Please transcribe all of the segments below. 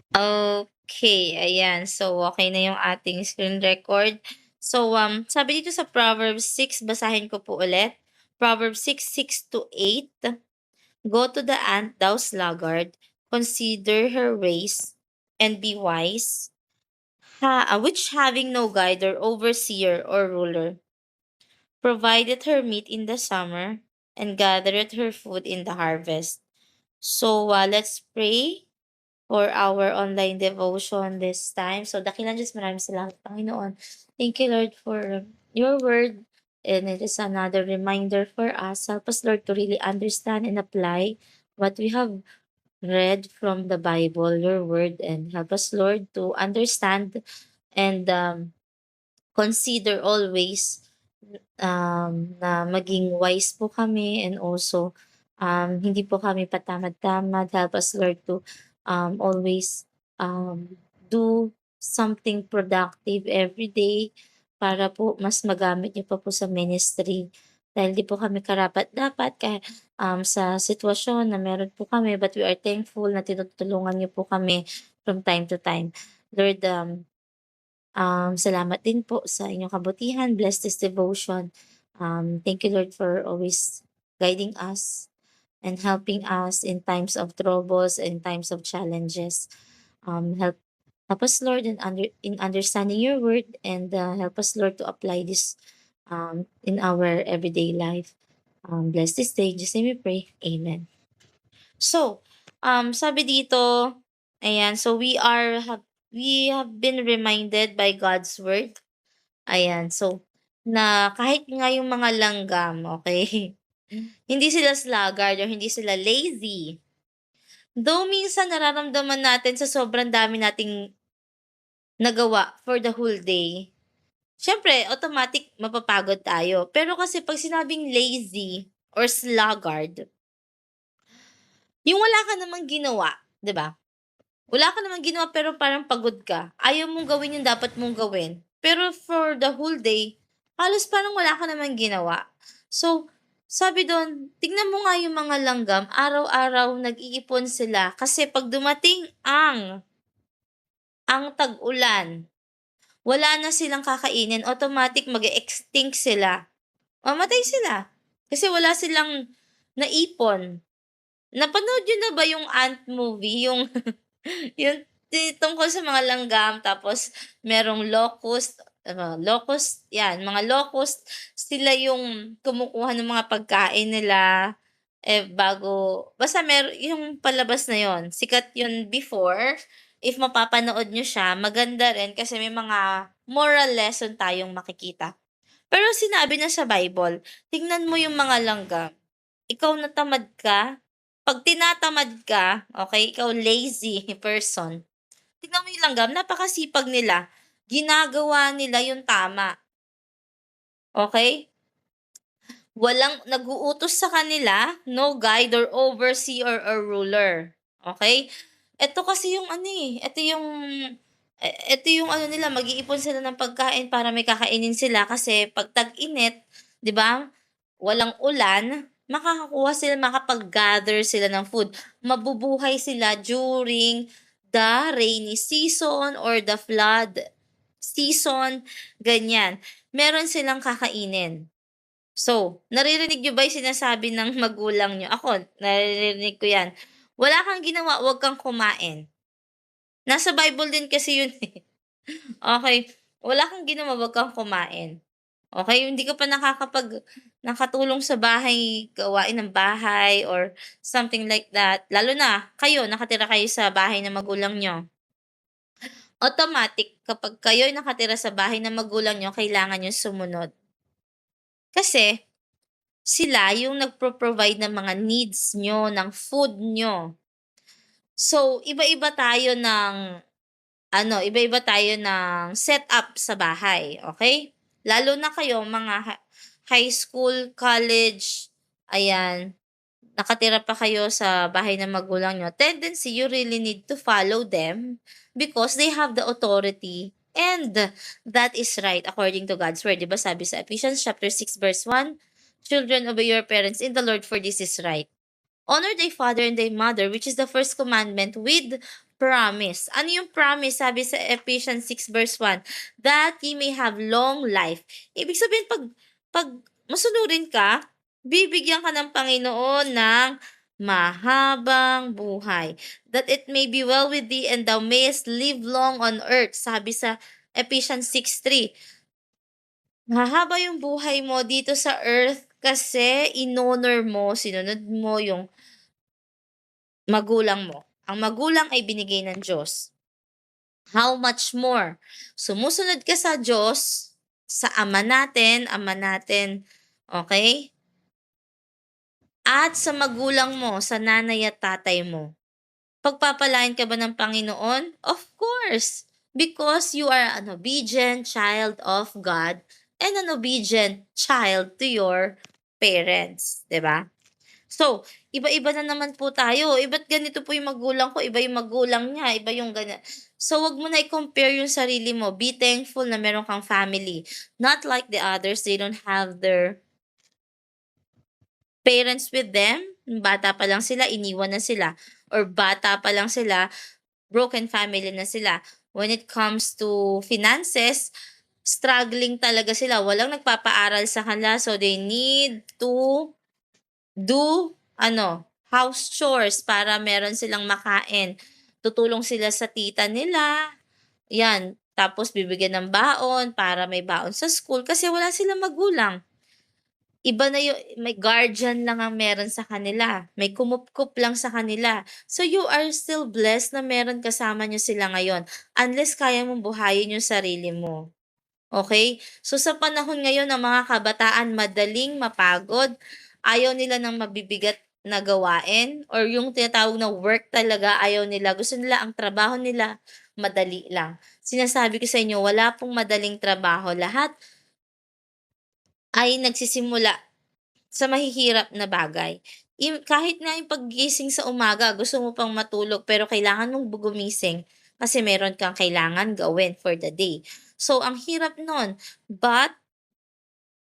Okay, ayan. So, okay na yung ating screen record. So, sabi dito sa Proverbs 6, basahin ko po ulit. Proverbs 6:6-8. Go to the ant, thou sluggard, consider her ways, and be wise, which having no guide or overseer or ruler, provided her meat in the summer, and gathereth her food in the harvest. So, let's pray for our online devotion this time. So, dakilan Diyos, maraming salamat, Panginoon. Thank you, Lord, for your word. And it is another reminder for us. Help us, Lord, to really understand and apply what we have read from the Bible, your word, and help us, Lord, to understand and consider always na maging wise po kami, and also hindi po kami patamad-tamad. Help us, Lord, to always do something productive every day para po mas magamit niyo pa po sa ministry. Dahil di po kami karapat-dapat kahit sa sitwasyon na meron po kami, but we are thankful na tinutulungan niyo po kami from time to time. Lord, salamat din po sa inyong kabutihan. Bless this devotion. Thank you, Lord, for always guiding us and helping us in times of troubles and times of challenges. Help us, Lord, in understanding your word, and help us, Lord, to apply this in our everyday life. Bless this day. In Jesus' name we pray. Amen. So, sabi dito, ayan, so we have been reminded by God's word. Ayan, so na kahit nga yung mga langgam, okay, hindi sila sluggard or hindi sila lazy. Though minsan nararamdaman natin sa sobrang dami nating nagawa for the whole day, siyempre automatic mapapagod tayo. Pero kasi 'pag sinabing lazy or sluggard, yung wala ka namang ginawa, 'di ba? Wala ka namang ginawa pero parang pagod ka. Ayaw mong gawin yung dapat mong gawin. Pero for the whole day, halos parang wala ka namang ginawa. So, sabi dun, tignan mo nga yung mga langgam, araw-araw nag-iipon sila kasi 'pag dumating ang tag-ulan, wala na silang kakainin, automatic mag-e-extinct sila, mamatay sila. Kasi wala silang naipon. Napanood niyo na ba yung ant movie, yung yung tungkol sa mga langgam, tapos merong locust 'yan, mga locust, sila yung kumukuha ng mga pagkain nila, bago basta yung palabas na yon sikat yun before. If mapapanood niyo siya, maganda rin kasi may mga moral lesson tayong makikita. Pero sinabi na sa Bible, tingnan mo yung mga langgam, ikaw na tamad ka, 'pag tinatamad ka, okey, ikaw lazy person, tignan mo yung langgam, napakasipag nila, ginagawa nila yung tama, okey? Walang nag-uutos sa kanila, no guide or overseer or ruler, okey? Eto kasi yung ano, eto yung ano nila, mag-iipon sila ng pagkain para may kakainin sila kasi 'pag tag-init, 'di ba, walang ulan, makakakuha sila, makapag-gather sila ng food. Mabubuhay sila during the rainy season or the flood season, ganyan. Meron silang kakainin. So, naririnig niyo ba yung sinasabi ng magulang niyo? Ako, naririnig ko 'yan. "Wala kang ginawa, 'wag kang kumain." Nasa Bible din kasi yun, eh. Okey, wala kang ginawa, 'wag kang kumain. Okey, hindi ka pa nakatulong sa bahay, gawain ng bahay or something like that, lalo na kayo, nakatira kayo sa bahay ng magulang niyo. Automatic kapag kayo'y nakatira sa bahay ng magulang niyo, kailangan niyong sumunod. Kasi sila yung nagpo-provide ng mga needs niyo, ng food niyo. So, iba-iba tayo ng setup sa bahay, okay? Lalo na kayo mga high school, college, ayan, nakatira pa kayo sa bahay ng magulang niyo, tendency you really need to follow them because they have the authority, and that is right according to God's word. 'Di ba sabi sa Ephesians 6:1, "Children, obey your parents in the Lord, for this is right. Honor thy father and thy mother, which is the first commandment with promise. Ano yung promise? Sabi sa Ephesians 6 verse 1, that ye may have long life. Ibig sabihin, pag masunurin ka, bibigyan ka ng Panginoon ng mahabang buhay. That it may be well with thee and thou mayest live long on earth. Sabi sa Ephesians 6:3. Mahaba yung buhay mo dito sa earth kasi inhonor mo, sinunod mo yung magulang mo. Ang magulang ay binigay ng Diyos. How much more? Sumusunod ka sa Diyos, sa Ama natin, okay? At sa magulang mo, sa nanay at tatay mo. Pagpapalain ka ba ng Panginoon? Of course, because you are an obedient child of God and an obedient child to your parents, 'di ba? So, iba-iba na naman po tayo, ba't ganito po yung magulang ko, iba yung magulang niya, iba yung ganyan. So, wag mo na i-compare yung sarili mo, be thankful na meron kang family. Not like the others, they don't have their parents with them, bata pa lang sila iniwan na sila, or bata pa lang sila broken family na sila. When it comes to finances, struggling talaga sila, walang nagpapaaral sa kanila, so they need to do house chores para meron silang makain. Tutulong sila sa tita nila, 'yan. Tapos bibigyan ng baon para may baon sa school kasi wala silang magulang. Iba na may guardian lang ang meron sa kanila, may kumupkup lang sa kanila. So, you are still blessed na meron kasama niyo sila ngayon, unless kaya mong buhayin yung sarili mo, okay? So, sa panahon ngayon ng mga kabataan madaling mapagod, ayaw nila ng mabibigat na gawain or yung tinatawag na work talaga ayaw nila, gusto nila ang trabaho nila madali lang. Sinasabi ko sa inyo, wala pong madaling trabaho, lahat ay nagsisimula sa mahihirap na bagay. Kahit nga yung paggising sa umaga gusto mo pang matulog pero kailangan mong gumising kasi meron kang kailangan gawin for the day. So, ang hirap nun, but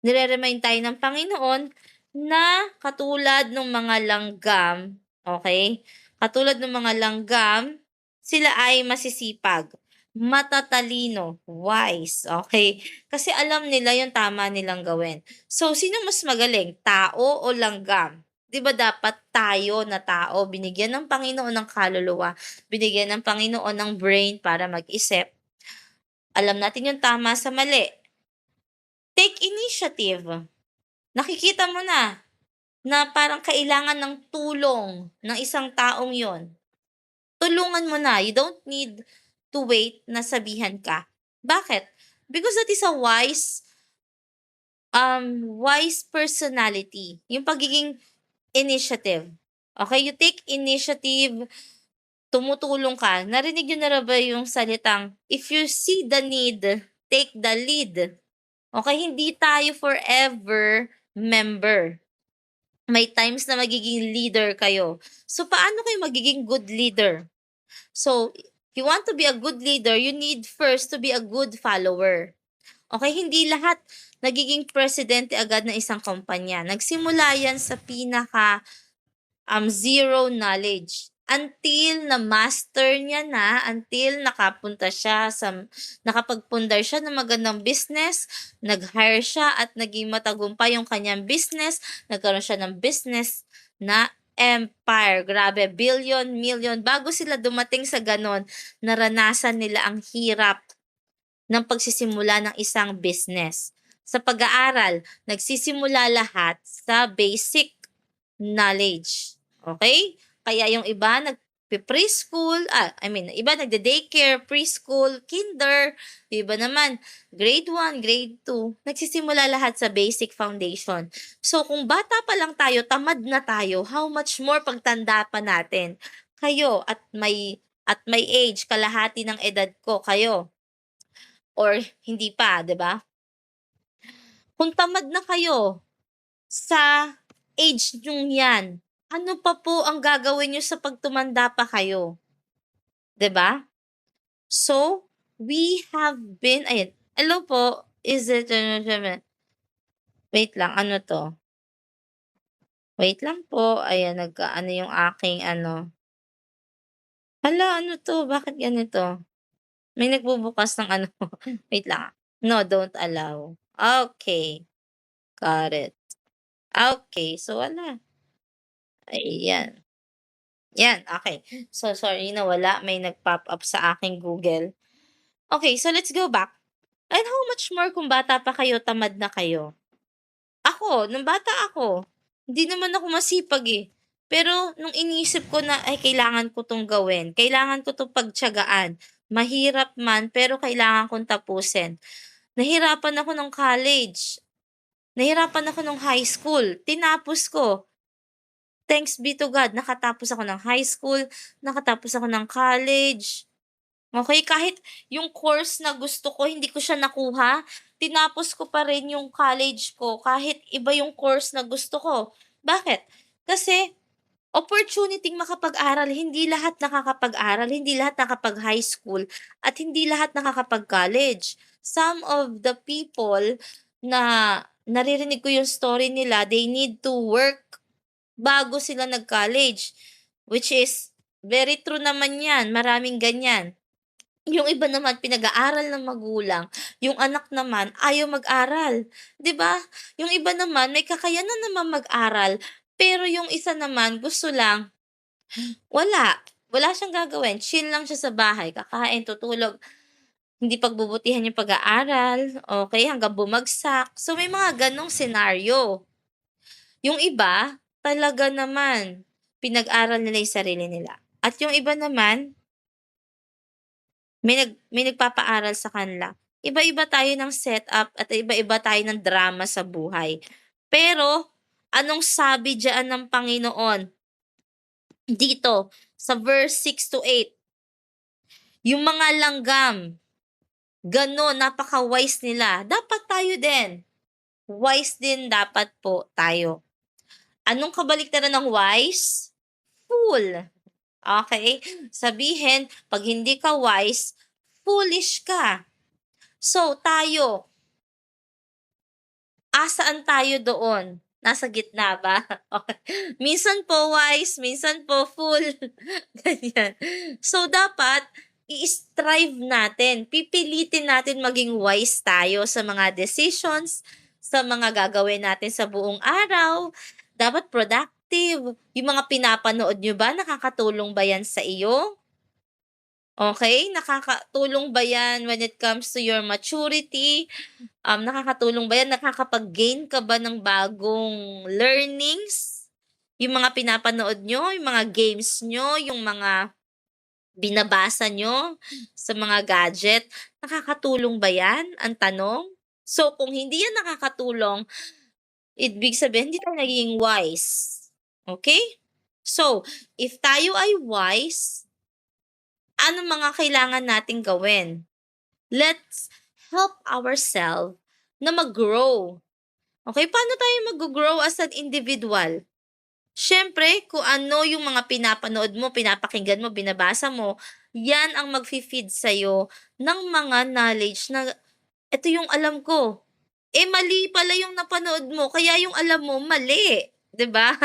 nire-remind tayo ng Panginoon na katulad ng mga langgam, okay? Katulad ng mga langgam, sila ay masisipag, matatalino, wise, okay? Kasi alam nila yung tama nilang gawin. So, sino mas magaling, tao o langgam? 'Di ba dapat tayo na tao binigyan ng Panginoon ng kaluluwa, binigyan ng Panginoon ng brain para mag-isip. Alam natin yung tama sa mali. Take initiative. Nakikita mo na parang kailangan ng tulong ng isang taong yon. Tulungan mo na. You don't need to wait na sabihan ka. Bakit? Because that is a wise personality. Yung pagiging initiative. Okay? You take initiative, tumutulong ka. Narinig niyo na ba yung salitang, if you see the need, take the lead. Okay? Hindi tayo forever member. May times na magiging leader kayo. So, paano kayo magiging good leader? So, if you want to be a good leader, you need first to be a good follower. Okay, hindi lahat nagiging presidente agad ng isang kumpanya. Nagsimula yan sa pinaka zero knowledge. Until na-master niya na, until nakapagpundar siya ng magandang business, nag-hire siya at naging matagumpay yung kanyang business, nagkaroon siya ng business na empire. Grabe, billion, million. Bago sila dumating sa ganon, naranasan nila ang hirap ng pagsisimula ng isang business. Sa pag-aaral, nagsisimula lahat sa basic knowledge. Okay? Kaya yung iba preschool, iba nagde-daycare, preschool, kinder, iba naman grade 1, grade 2, nagsisimula lahat sa basic foundation. So kung bata pa lang tayo, tamad na tayo, how much more pagtanda pa natin? Kayo at may age, kalahati ng edad ko, kayo or hindi pa, 'di ba? Kung tamad na kayo sa age niyong 'yan, ano pa po ang gagawin niyo sa pagtumanda pa kayo, 'di ba? So, we have been ayan, hello po, is it wait lang, ano 'to? Wait lang po, ayan nag-aano yung aking ano. Hala, ano 'to, bakit ganito? May nagbubukas ng ano, wait lang, no, don't allow. Okay, got it. Okay, so wala, ayan. 'Yan, okay. So, sorry nawala, may nag-pop up sa aking Google. Okay, so let's go back. And how much more kung bata pa kayo, tamad na kayo? Ako, nung bata ako, hindi naman ako masipag, eh. Pero nung iniisip ko na, "Ay kailangan ko 'tong gawin, kailangan ko 'tong pagtiyagaan, mahirap man pero kailangan kong tapusin." Nahirapan ako nung college, nahirapan ako nung high school, tinapos ko. Thanks be to God, nakatapos ako ng high school, nakatapos ako ng college. Okay, kahit yung course na gusto ko hindi ko siya nakuha, tinapos ko pa rin yung college ko kahit iba yung course na gusto ko. Bakit? Kasi opportunity makapag-aral, hindi lahat nakakapag-aral, hindi lahat nakapag-high school, at hindi lahat nakakapag-college. Some of the people na naririnig ko yung story nila, they need to work bago sila nag-college, which is very true naman 'yan, maraming ganyan. Yung iba naman pinag-aaral ng magulang, yung anak naman ayaw mag-aral, 'di ba? Yung iba naman may kakayanan naman mag-aral, pero yung isa naman gusto lang wala siyang gagawin, chill lang siya sa bahay, kakain, tutulog, hindi pagbubutihan yung pag-aaral, okey, hanggang bumagsak. So, may mga gano'ng senaryo. Yung iba, talaga naman pinag-aral nila yung sarili nila, at yung iba naman may nagpapaaral sa kanila. Iba-iba tayo ng setup at iba-iba tayo ng drama sa buhay. Pero anong sabi diyan ng Panginoon dito sa verse 6 to 8, yung mga langgam, gano'n napaka-wise nila, dapat tayo din, wise din dapat po tayo. Anong kabaliktaran ng wise? Fool. Okay. Sabihin 'pag hindi ka wise, foolish ka. So tayo, asaan tayo doon? Nasa gitna ba? Okey. Minsan po wise, minsan po fool, ganyan. So dapat i-strive natin, pipilitin natin maging wise tayo sa mga decisions, sa mga gagawin natin sa buong araw. Dapat productive. Yung mga pinapanood niyo ba, nakakatulong ba yan sa iyo? Okay, nakakatulong ba yan when it comes to your maturity? Nakakatulong ba yan, nakakapag-gain ka ba ng bagong learnings? Yung mga pinapanood niyo, yung mga games niyo, yung mga binabasa niyo sa mga gadget, nakakatulong ba yan, ang tanong? So, kung hindi yan nakakatulong, ibig sabihin hindi tayo nagiging wise, okay? So, if tayo ay wise, ano mga kailangan nating gawin? Let's help ourselves na mag-grow. Okay, paano tayo mag-grow as an individual? Siyempre, kung ano yung mga pinapanood mo, pinapakinggan mo, binabasa mo, yan ang magfi-feed sa'yo ng mga knowledge na, "Eto yung alam ko." Eh, mali pala yung napanood mo, kaya yung alam mo mali, 'di ba?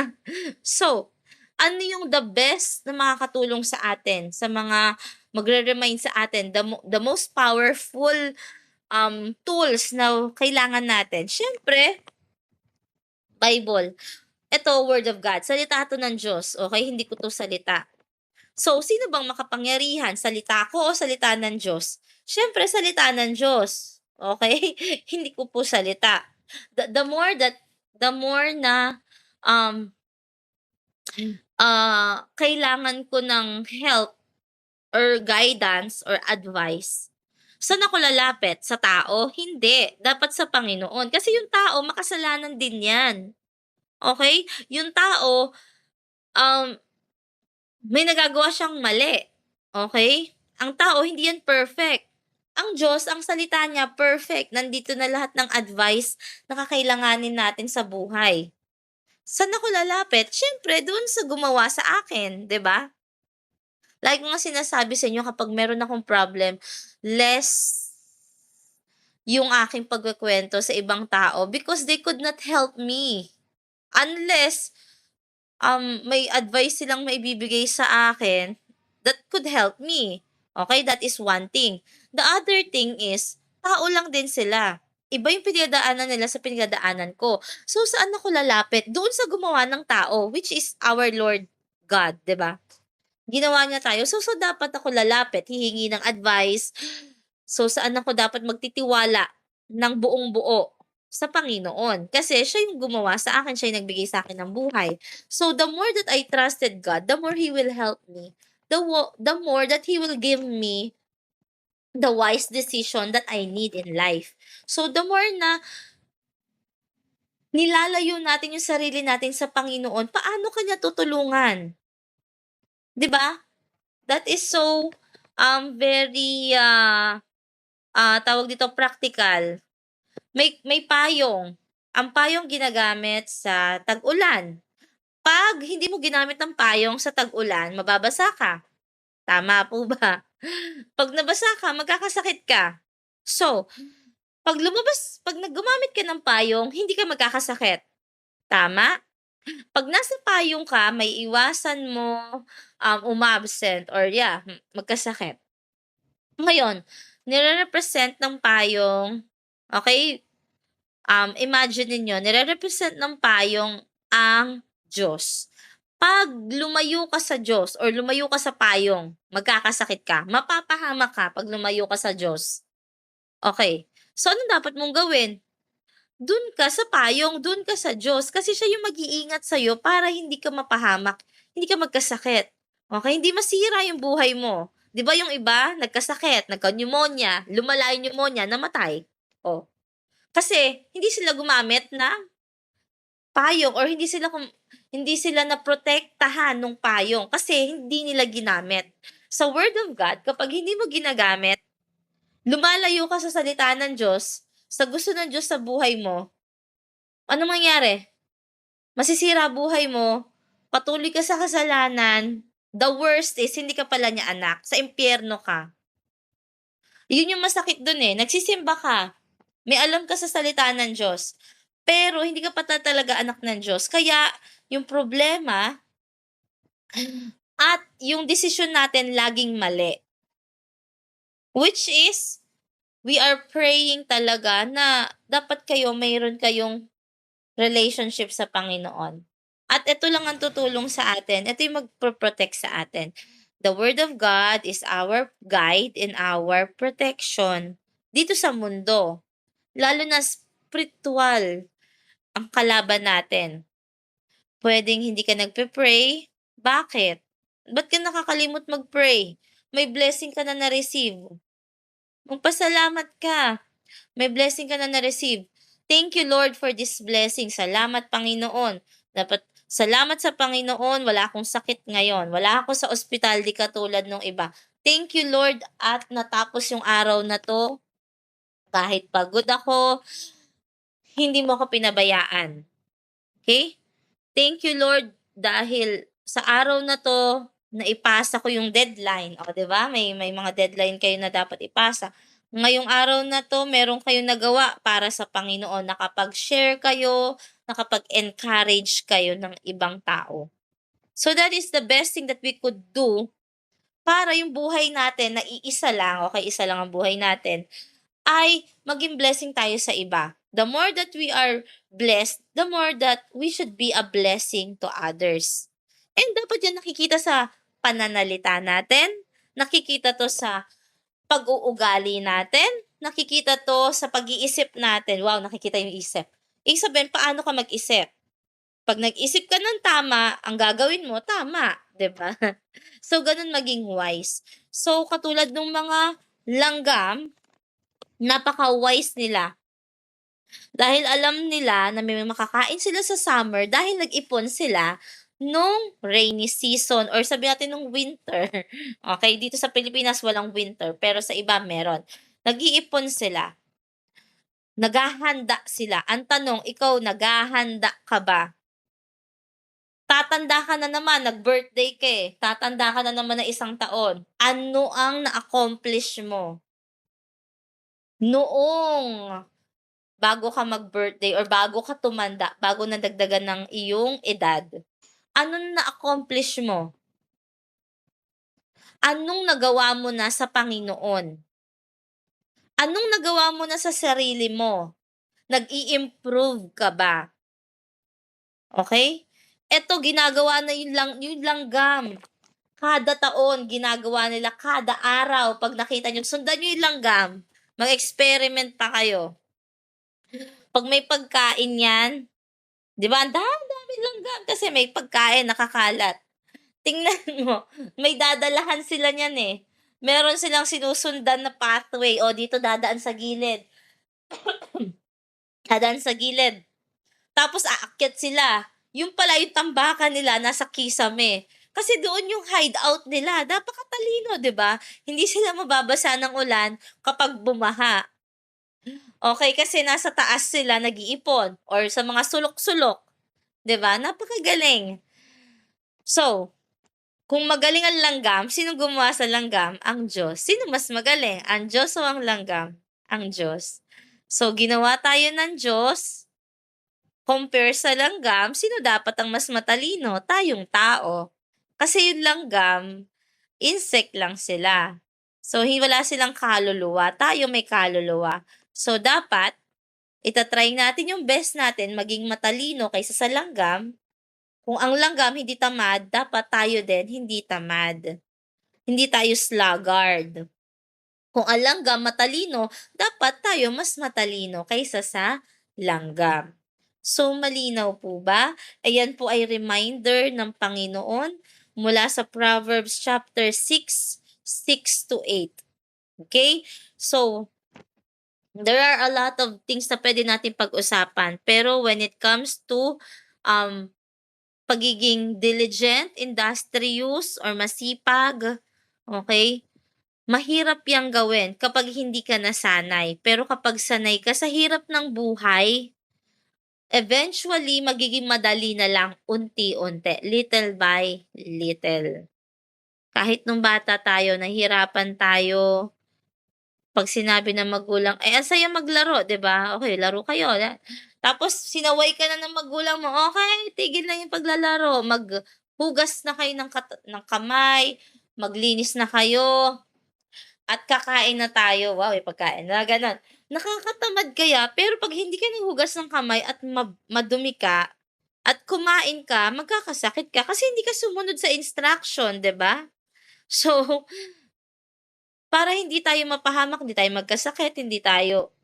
So, ano yung the best na makakatulong sa atin, sa mga magre-remind sa atin, the most powerful, tools na kailangan natin? Siyempre, Bible. Ito, Word of God, salita 'to ng Diyos, okey, hindi ko 'to salita. So, sino bang makapangyarihan, salita ko o salita ng Diyos? Siyempre salita ng Diyos, okey? Hindi ko po salita. The more na, um, kailangan ko ng help or guidance or advice, saan ako lalapit, sa tao? Hindi, dapat sa Panginoon. Kasi yung tao makasalanan din 'yan, okey? Yung tao, um may nagagawa siyang mali, okay? Ang tao hindi yan perfect. Ang Diyos, ang salita niya perfect, nandito na lahat ng advice na kakailanganin natin sa buhay. Saan ako lalapit? Siyempre dun sa gumawa sa akin, 'di ba? Lagi ko nga sinasabi sa inyo kapag meron akong problem, less yung aking pagkukuwento sa ibang tao because they could not help me. Unless, may advice silang maibibigay sa akin, that could help me. Okay, that is one thing. The other thing is, tao lang din sila. Iba yung pinagdadaanan nila sa pinagdadaanan ko. So, saan ako lalapit? Doon sa gumawa ng tao, which is our Lord God, 'di ba? Ginawa niya tayo. So, dapat ako lalapit, hihingi ng advice. So, saan ako dapat magtitiwala ng buong-buo? Sa Panginoon. Kasi siya yung gumawa sa akin, siya yung nagbigay sa akin ng buhay. So, the more that I trusted God, the more He will help me. The more that He will give me the wise decision that I need in life. So, the more na nilalayo natin yung sarili natin sa Panginoon, paano kanya tutulungan? 'Di ba? That is so, very, tawag dito, practical. May payong. Ang payong ginagamit sa tag-ulan. 'Pag hindi mo ginamit ang payong sa tag-ulan, mababasa ka. Tama po ba? 'Pag nabasa ka, magkakasakit ka. So, 'pag gumamit ka ng payong, hindi ka magkakasakit, tama? 'Pag nasa payong ka, may iwasan mo, umabsent or magkasakit. Ngayon, nire-represent ng payong, okey, imagine ninyo nire-represent ng payong ang Diyos. 'Pag lumayo ka sa Diyos or lumayo ka sa payong, magkakasakit ka, mapapahamak ka 'pag lumayo ka sa Diyos. Okey, so anong dapat mong gawin? Dun ka sa payong, dun ka sa Diyos kasi siya yung mag-iingat sa'yo para hindi ka mapahamak, hindi ka magkasakit, okey? Hindi masira yung buhay mo. 'Di ba yung iba nagkasakit, nagka-pneumonia, lumala yung pneumonia, namatay, oh. Kasi hindi sila gumamit ng payong or hindi sila naprotektahan nung payong kasi hindi nila ginamit. Sa word of God, kapag hindi mo ginagamit, lumalayo ka sa salita ng Diyos, sa gusto ng Diyos sa buhay mo, anong mangyayari? Masisira buhay mo, patuloy ka sa kasalanan, the worst is hindi ka pala niya anak, sa impyerno ka. Yun yung masakit dun, eh, nagsisimba ka, may alam ka sa salita ng Diyos, pero hindi ka pa talaga anak ng Diyos. Kaya yung problema at yung desisyon natin laging mali. Which is, we are praying talaga na dapat mayroon kayong relationship sa Panginoon. At ito lang ang tutulong sa atin, ito yung magpo-protect sa atin. The Word of God is our guide and our protection dito sa mundo, lalo na spiritual ang kalaban natin. Puwedeng hindi ka nagpe-pray, bakit? Ba't ka nakakalimot mag-pray? May blessing ka na na-receive, magpasalamat ka. May blessing ka na na-receive. Thank you Lord for this blessing. Salamat Panginoon. Salamat sa Panginoon wala akong sakit ngayon. Wala ako sa ospital di katulad nung iba. Thank you Lord at natapos yung araw na 'to. Kahit pagod ako, hindi mo ako pinabayaan. Okay? Thank you Lord dahil sa araw na 'to, naipasa ko yung deadline. O 'di ba may mga deadline kayo na dapat ipasa. Ngayong araw na 'to meron kayong nagawa para sa Panginoon, nakapag-share kayo, nakapag-encourage kayo ng ibang tao. So that is the best thing that we could do para yung buhay natin na iisa lang, okey isa lang ang buhay natin, ay maging blessing tayo sa iba. The more that we are blessed, the more that we should be a blessing to others. And dapat yan nakikita sa pananalita natin, nakikita 'to sa pag-uugali natin, nakikita 'to sa pag-iisip natin. Wow, nakikita yung isip. Ibig sabihin paano ka mag-isip. 'Pag nag-isip ka ng tama, ang gagawin mo tama, 'di ba? So, gano'n maging wise. So, katulad nung mga langgam, napaka-wise nila. Dahil alam nila na may makakain sila sa summer dahil nag-ipon sila nung rainy season or sabihin natin nung winter. Okay, dito sa Pilipinas walang winter pero sa iba meron. Nag-iipon sila, naghahanda sila. Ang tanong, ikaw naghahanda ka ba? Tatanda ka na naman, nag-birthday ka, tatanda ka na naman ng isang taon. Ano ang na-accomplish mo noong bago ka mag-birthday or bago ka tumanda, bago nadagdagan ng iyong edad, anong na-accomplish mo? Anong nagawa mo na sa Panginoon? Anong nagawa mo na sa sarili mo? Nag-i-improve ka ba? Okay? Eto ginagawa na yung langgam. Kada taon ginagawa nila, kada araw 'pag nakita niyo sundan niyo yung langgam, mag-experiment pa kayo. 'Pag may pagkain 'yan, 'di ba ang dami-daming langgam kasi may pagkain nakakalat. Tingnan mo, may dadalahan sila niyan, eh. Meron silang sinusundan na pathway, o dito dadaan sa gilid, dadaan sa gilid. Tapos aakyat sila. Yung pala yung tambakan nila nasa kisame. Kasi doon yung hideout nila. Napakatalino, 'di ba? Hindi sila mababasa ng ulan kapag bumaha. Okay, kasi nasa taas sila nag-iipon or sa mga sulok-sulok, 'di ba? Napakagaling. So, kung magaling ang langgam, sinong gumawa sa langgam? Ang Diyos. Sino mas magaling? Ang Diyos o ang langgam? Ang Diyos. So, ginawa tayo ng Diyos. Compare sa langgam, sino dapat ang mas matalino? Tayong tao. Kasi yung langgam, insect lang sila. So, wala silang kaluluwa. Tayo may kaluluwa. So, dapat, itatry natin yung best natin maging matalino kaysa sa langgam. Kung ang langgam hindi tamad, dapat tayo din hindi tamad. Hindi tayo sluggard. Kung ang langgam matalino, dapat tayo mas matalino kaysa sa langgam. So, malinaw po ba? Ayan po ay reminder ng Panginoon mula sa Proverbs chapter 6, 6 to 8. Okay? So, there are a lot of things na pwede natin pag-usapan. Pero when it comes to um, pagiging diligent, industrious, or masipag, okay? Mahirap yang gawin kapag hindi ka nasanay. Pero kapag sanay ka sa hirap ng buhay, eventually, magiging madali na lang unti-unti, little by little. Kahit nung bata tayo, nahihirapan tayo 'pag sinabi ng magulang, "Eh, ang saya maglaro," 'di ba? "Okey, laro kayo." Tapos sinaway ka na ng magulang mo, "Okey, tigil na yung paglalaro, maghugas na kayo ng kamay, maglinis na kayo." At kakain na tayo, wow, may pagkain na, gano'n. Nakakatamad kaya, pero 'pag hindi ka naghugas ng kamay at madumi ka at kumain ka, magkakasakit ka kasi hindi ka sumunod sa instruction, 'di ba? So, para hindi tayo mapahamak, hindi tayo magkasakit, hindi tayo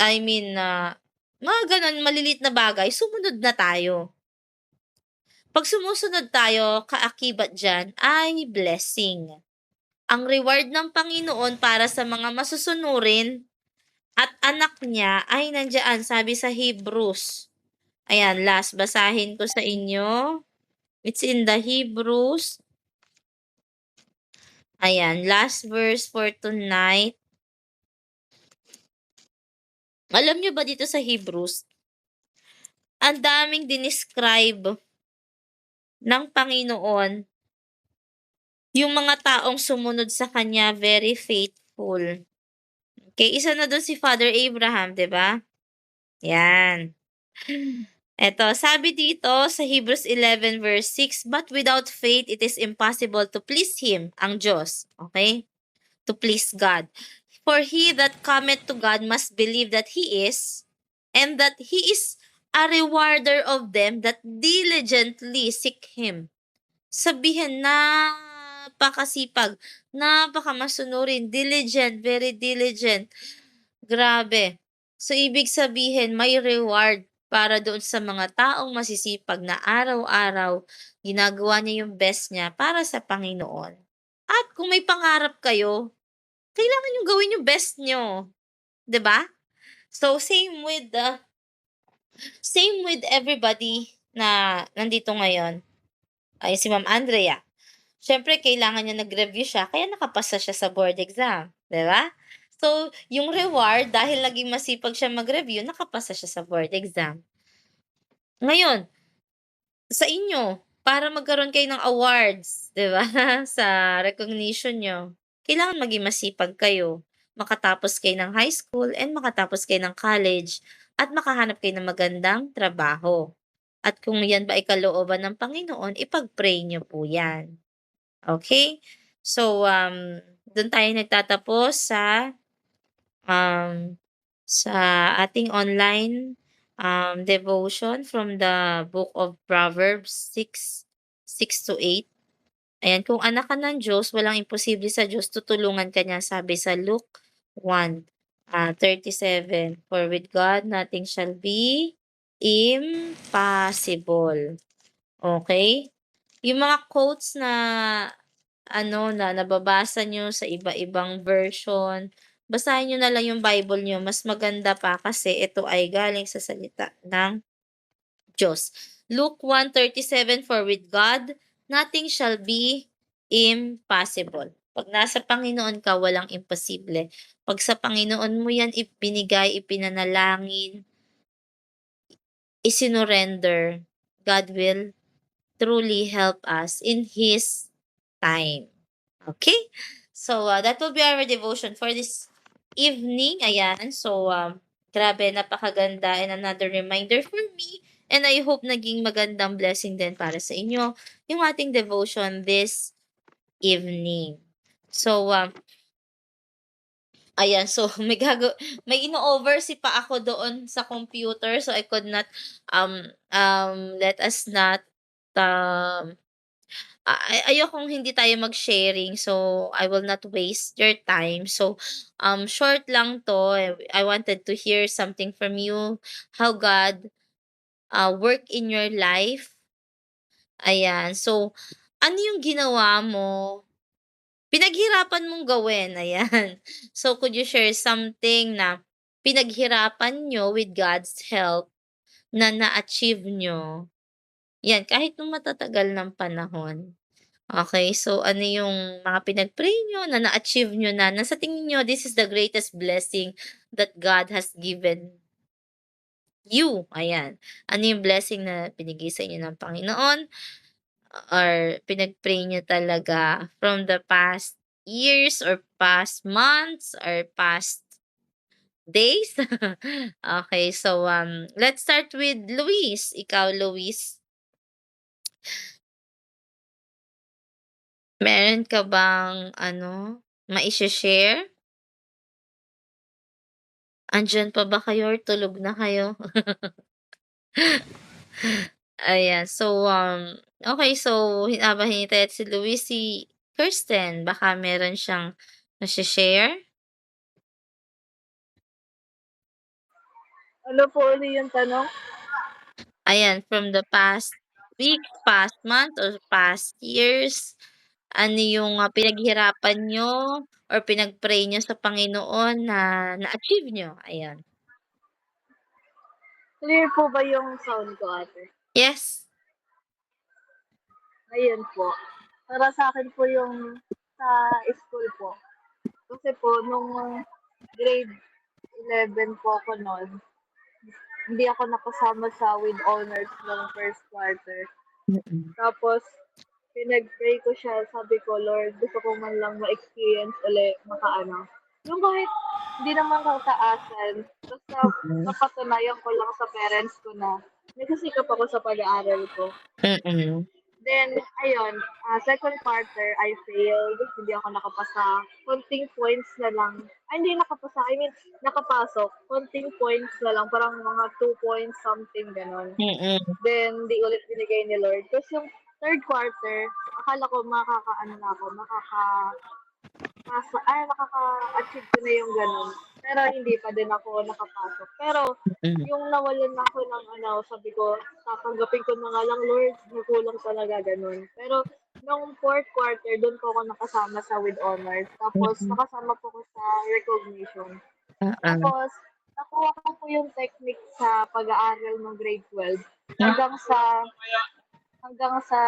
I mean, mga gano'n maliliit na bagay, sumunod na tayo. 'Pag sumusunod tayo, kaakibat diyan ay blessing. Ang reward ng Panginoon para sa mga masusunurin at anak niya ay nandiyan sabi sa Hebrews. Ayan, last basahin ko sa inyo. It's in the Hebrews. Ayan, last verse for tonight. Alam niyo ba dito sa Hebrews, ang daming dinescribe ng Panginoon yung mga taong sumunod sa kanya, very faithful. Okay, isa na dun si Father Abraham, 'di ba? Yan. Eto, sabi dito sa Hebrews 11 verse 6, "But without faith it is impossible to please Him," ang Diyos, okay? To please God. "For he that cometh to God must believe that He is, and that He is a rewarder of them that diligently seek Him." Sabihin, napakasipag, napakamasunurin, diligent, very diligent. Grabe. So, ibig sabihin may reward para doon sa mga taong masisipag na araw-araw ginagawa niya yung best niya para sa Panginoon. At kung may pangarap kayo, kailangan niyong gawin yung best niyo, 'di ba? So, same with everybody na nandito ngayon. Ay, si Ma'am Andrea. Siyempre kailangan niya nag-review siya kaya nakapasa siya sa board exam, 'di ba? So, yung reward dahil naging masipag siya mag-review, nakapasa siya sa board exam. Ngayon, sa inyo, para magkaroon kayo ng awards, 'di ba, sa recognition niyo, kailangan maging masipag kayo, makatapos kayo ng high school and makatapos kayo ng college at makahanap kayo ng magandang trabaho. At kung yan ba ay kalooban ng Panginoon, ipag-pray niyo po yan. Okay? So, dun tayo nagtatapos um, sa ating online, devotion from the book of Proverbs 6:6-8. Ayan, kung anak ka ng Diyos, walang imposible sa Diyos, tutulungan ka niya, sabi sa Luke 1:37. For with God, nothing shall be impossible. Okay? Yung mga quotes na na nababasa nyo sa iba-ibang version, basahin niyo na lang yung Bible niyo, mas maganda pa kasi ito ay galing sa salita ng Diyos. Luke 1:37, for with God, nothing shall be impossible. 'Pag nasa Panginoon ka, walang imposible. 'Pag sa Panginoon mo yan ibinigay, ipinanalangin, isinorender, God will truly help us in His time. Okay? So, that will be our devotion for this evening. Ayan. So, grabe, napakaganda and another reminder for me. And I hope naging magandang blessing din para sa inyo yung ating devotion this evening. So, ayan. So, may ino-oversee pa ako doon sa computer. So, I could not, let us not, um, ayokong hindi tayo mag-sharing, so I will not waste your time. So, short lang 'to, I wanted to hear something from you, how God, work in your life, ayan. So, ano yung ginawa mo, pinaghirapan mong gawin, ayan. So, could you share something na pinaghirapan niyo with God's help na na-achieve niyo? 'Yan, kahit nung matatagal ng panahon. Okay, so ano yung mga pinag-pray niyo na na-achieve niyo na sa tingin niyo this is the greatest blessing that God has given you, ayan. Ano yung blessing na binigay sa inyo ng Panginoon or pinag-pray niyo talaga from the past years or past months or past days? Okay, so, let's start with Luis. Ikaw, Luis, meron ka bang mai-she-share? Andiyan pa ba kayo or tulog na kayo? Ayan, so, okey, so habang hinihintay natin si Luis, si Kirsten baka meron siyang mashi-share? Ano po uli yung tanong? Ayan, from the past week, past month, or past years, ano yung, pinaghirapan niyo or pinag-pray niyo sa Panginoon na na-achieve niyo? Ayan. Clear po ba yung sound ko, ate? Yes. Ayun po. Para sa akin po yung sa school po. Kasi po, nung grade 11 po ako noon, hindi ako nakasama sa with honors ng first quarter. Mm, Tapos, pinag-pray ko siya, sabi ko, Lord, gusto ko man lang ma-experience ulit, makaano. Yung kahit hindi naman kataasan, basta mm, napatunayan ko lang sa parents ko na nagsisikap ako sa pag-aaral ko. mm, Then, ayun, second quarter, I failed. Hindi ako nakapasa. Konting points na lang. Ay, hindi nakapasa. I mean, nakapasok. Konting points na lang. Parang mga 2 points something, ganon. mm, Then, di ulit binigay ni Lord. Tapos yung third quarter, akala ko makakaano na ako, makaka-achieve ko na yung gano'n. Pero hindi pa din ako nakapasok. Pero mm, yung nawalan na ako ng ano, sabi ko, tatanggapin ko na nga lang, Lord, nakulang talaga gano'n. Pero nung fourth quarter, doon po ako nakasama sa with honors. Tapos mm, nakasama po ko sa recognition. oo. Tapos nakuha ko po yung technique sa pag-aaral ng grade 12 Hmm, hanggang sa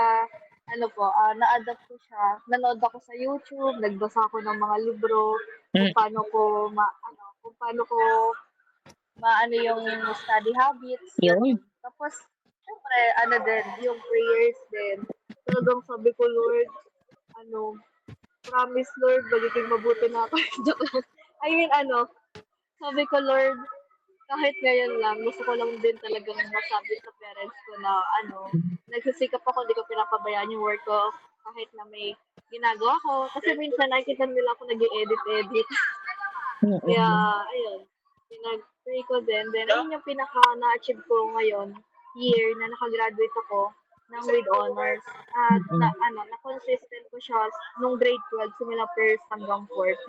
ano po, na-adapt ko siya. Nanood ako sa YouTube, nagbasa ako ng mga libro kung hmm, paano ko kung paano ko maano yung study habits, yun. gano'n. Tapos, siyempre, ano din, yung prayers din. Talagang sabi ko, Lord, ano, promise, Lord, magiging mabuti na ako. Joke lang. I mean, sabi ko, Lord, kahit ngayon lang, gusto ko lang din talagang masabi sa parents ko na, nagsisikap ako, hindi ko pinapabayaan yung work ko. kahit na may ginagawa ko. Kasi minsan nakikita nila ako nag-e-edit-edit. Kaya Mm. ayun, pinag-pray ko din. Then ayun yung pinaka na-achieve ko ngayon, year na naka-graduate ako ng with honors. At na Mm. ano, na-consistent ko siya nung grade 12 simula first hanggang fourth.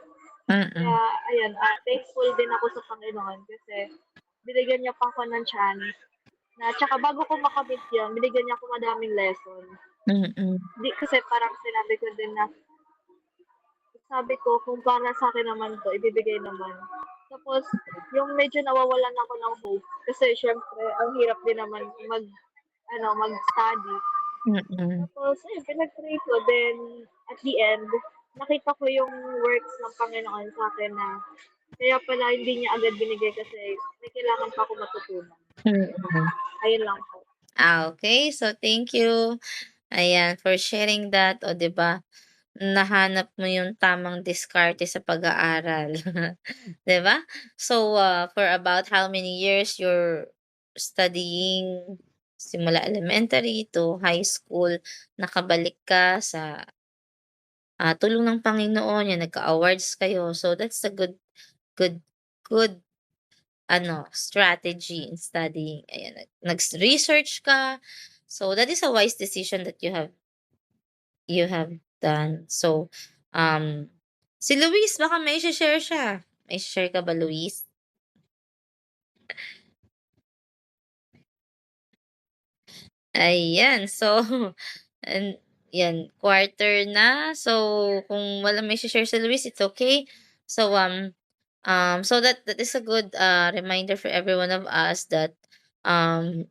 Mm. Kaya ayun, thankful din ako sa Panginoon kasi binigyan niya pa ako ng chance na tsaka bago ko makamit yun, binigyan niya ako madaming lesson. Mm. Di, kasi parang sinabi ko din na sabi ko kung para sa akin naman 'to, ibibigay naman. Tapos yung medyo nawawalan ako ng hope kasi siyempre ang hirap din naman mag-ano, mag-study. Mm. Tapos ayun, pinag-pray ko then at the end, nakita ko yung works ng Panginoon sa'kin na kaya pala hindi niya agad binigay kasi may kailangan pa akong matutunan. Mm. Ayun lang po. Okay. So, thank you, ayan, for sharing that. O, 'di ba, nahanap mo yung tamang diskarte sa pag-aaral, 'di ba? So, for about how many years you're studying, simula elementary to high school, nakabalik ka sa, tulong ng Panginoon, yan nagka-awards kayo. So, that's a good good ano, strategy in studying. Ayan, nag-research ka. So, that is a wise decision that you have done. So, um, si Luis baka may share siya. May share ka ba, Luis? Ayan. So, and 'yan, quarter na. So, kung walang may share si Luis, it's okay. So, so that is a good, reminder for every one of us that,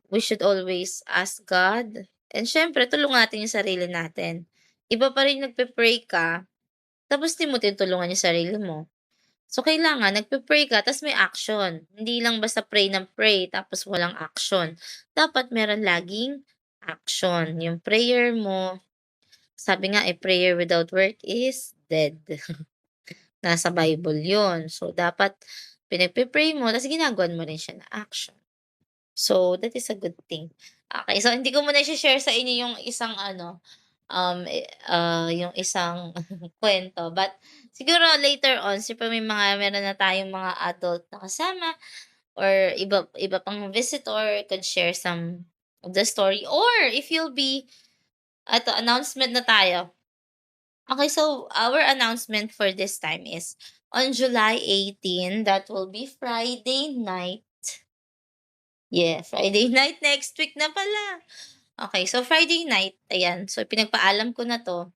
we should always ask God, and siyempre tulungan natin yung sarili natin. Iba pa rin nagpe-pray ka, tapos 'di mo tinutulungan yung sarili mo. So, kailangan nagpe-pray ka ta's may action. Hindi lang basta pray ng pray tapos walang action. Dapat meron laging action. Yung prayer mo, sabi nga, prayer without work is dead. Nasa Bible yun. So, dapat pinagpe-pray mo ta's ginagawan mo rin siya na action. So, that is a good thing. Okay, so hindi ko muna i-she-share sa inyo yung isang ano, yung isang kwento. But siguro later on siyempre meron na tayong mga adult na kasama or iba iba pang visitor could share some of the story, or if you'll be announcement na tayo. Okay, so our announcement for this time is on July 18, that will be Friday night. Yeah, Friday night next week na pala. Okay, so Friday night, ayan. So pinagpaalam ko na 'to.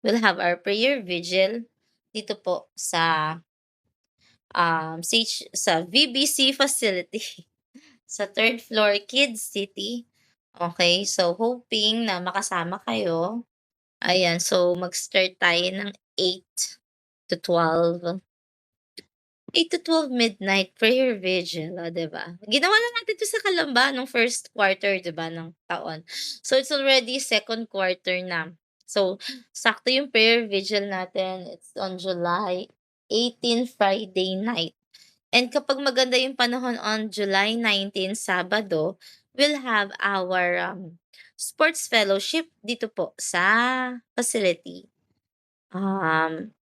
We'll have our prayer vigil dito po sa, sa VBC facility sa third floor, Kids City. Okay, so hoping na makasama kayo. Ayan, so mag-start tayo ng 8 to 12. 8 to 12 midnight prayer vigil, 'di ba? Ginawa na natin 'to sa Kalamba nung first quarter, 'di ba, ng taon. So, it's already second quarter na. So, sakto yung prayer vigil natin, it's on July 18, Friday night. And kapag maganda yung panahon on July 19, Sabado, we'll have our, sports fellowship dito po sa facility. Um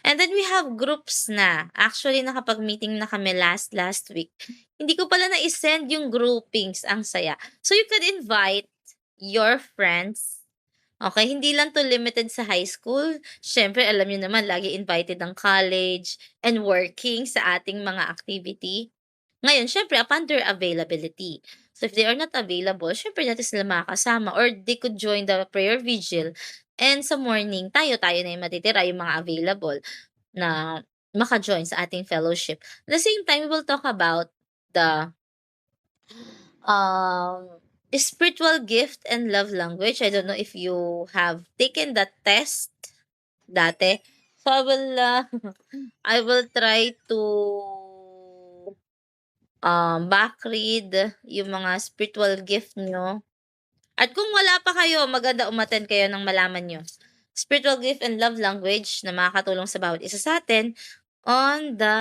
And then we have groups na. Actually, nakapag-meeting na kami last week. Hindi ko pala na-send yung groupings, ang saya. So you could invite your friends. Okay, hindi lang 'to limited sa high school. Siyempre alam niyo naman lagi invited ang college and working sa ating mga activity. Ngayon siyempre upon their availability. So if they are not available, siyempre natin sila makakasama or they could join the prayer vigil, and sa morning tayo-tayo na yung matitira, yung mga available na maka-join sa ating fellowship. At the same time, we will talk about the, spiritual gift and love language. I don't know if you have taken that test dati. So I will, I will try to, back-read yung mga spiritual gift niyo. At kung wala pa kayo, maganda umattend kayo ng malaman niyo. Spiritual gift and love language na makakatulong sa bawat isa sa'tin on the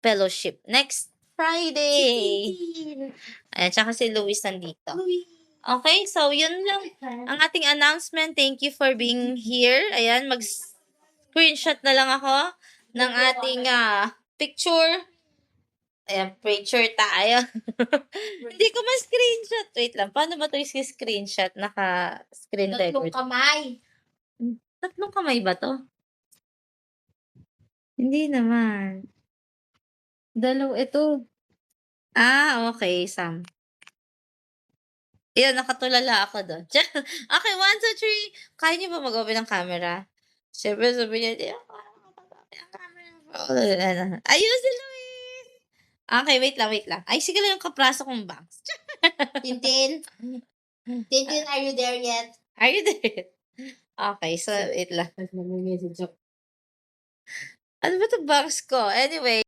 fellowship next Friday. 16. Ayan, tsaka si Luis nandito. Okay, so yun lang ang ating announcement. Thank you for being here. Ayan, mag-screenshot na lang ako ng ating picture. Ayan, picture tayo. Hindi ko ma-screenshot. Wait lang, paano ba ito i-screenshot? Naka-screen record. Kamay. Tatlong kamay ba to? Hindi naman. Ito. Okay, Sam. Ayun, nakatulala ako doon. Okay, 1, 2, 3. Kaya niyo ba mag-open ng camera? Siyempre sabi niya, "Di ako mag-open ng camera." Ayun si Luis! Okay, wait lang. Ay, sige lang yung kapraso kong bangs. Tintin. Tintin, are you there yet? Are you there? Okay, so wait lang. Nag-message ako. Ano ba 'tong bangs ko? Anyway.